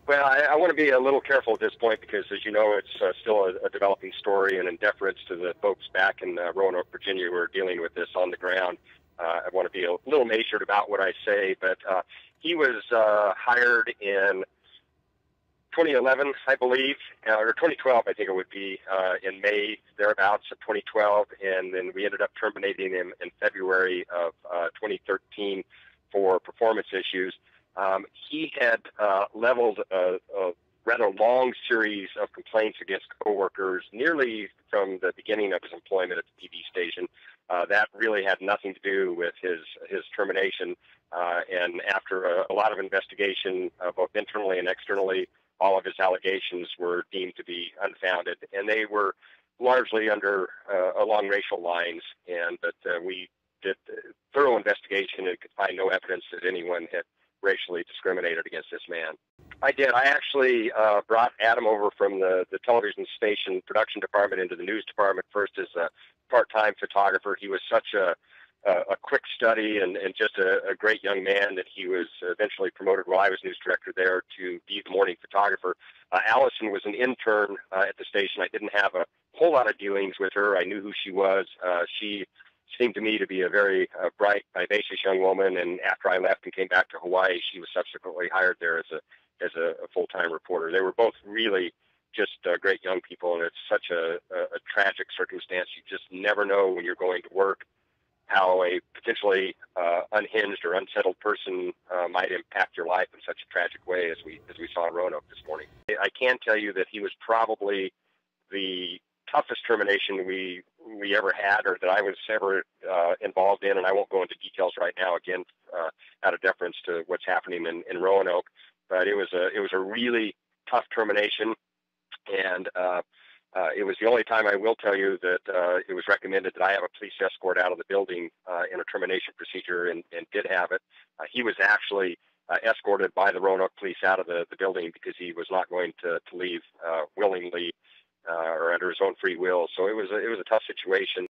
Well, I want to be a little careful at this point because, as you know, it's still a developing story, and in deference to the folks back in Roanoke, Virginia, who are dealing with this on the ground, I want to be a little measured about what I say. But he was hired in 2011, I believe, or 2012, I think it would be, in May, thereabouts of 2012, and then we ended up terminating him in February of 2013 for performance issues. He had leveled a rather long series of complaints against coworkers nearly from the beginning of his employment at the TV station. That really had nothing to do with his termination. And after a lot of investigation, both internally and externally, all of his allegations were deemed to be unfounded, and they were largely under along racial lines. And that we did thorough investigation and could find no evidence that anyone had racially discriminated against this man. I did. I actually brought Adam over from the television station production department into the news department first as a part-time photographer. He was such a quick study and just a great young man that he was eventually promoted while I was news director there to be the morning photographer. Allison was an intern at the station. I didn't have a whole lot of dealings with her. I knew who she was. She seemed to me to be a very bright, vivacious young woman, and after I left and came back to Hawaii, she was subsequently hired there as a full-time reporter. They were both really just great young people, and it's such a tragic circumstance. You just never know when you're going to work how a potentially unhinged or unsettled person might impact your life in such a tragic way as we saw in Roanoke this morning. I can tell you that he was probably the toughest termination we ever had, or that I was ever involved in, and I won't go into details right now, again, out of deference to what's happening in Roanoke. But it was a really tough termination, and it was the only time, I will tell you, that it was recommended that I have a police escort out of the building in a termination procedure, and did have it. He was actually escorted by the Roanoke police out of the building because he was not going to leave willingly or under his own free will. So it was a tough situation.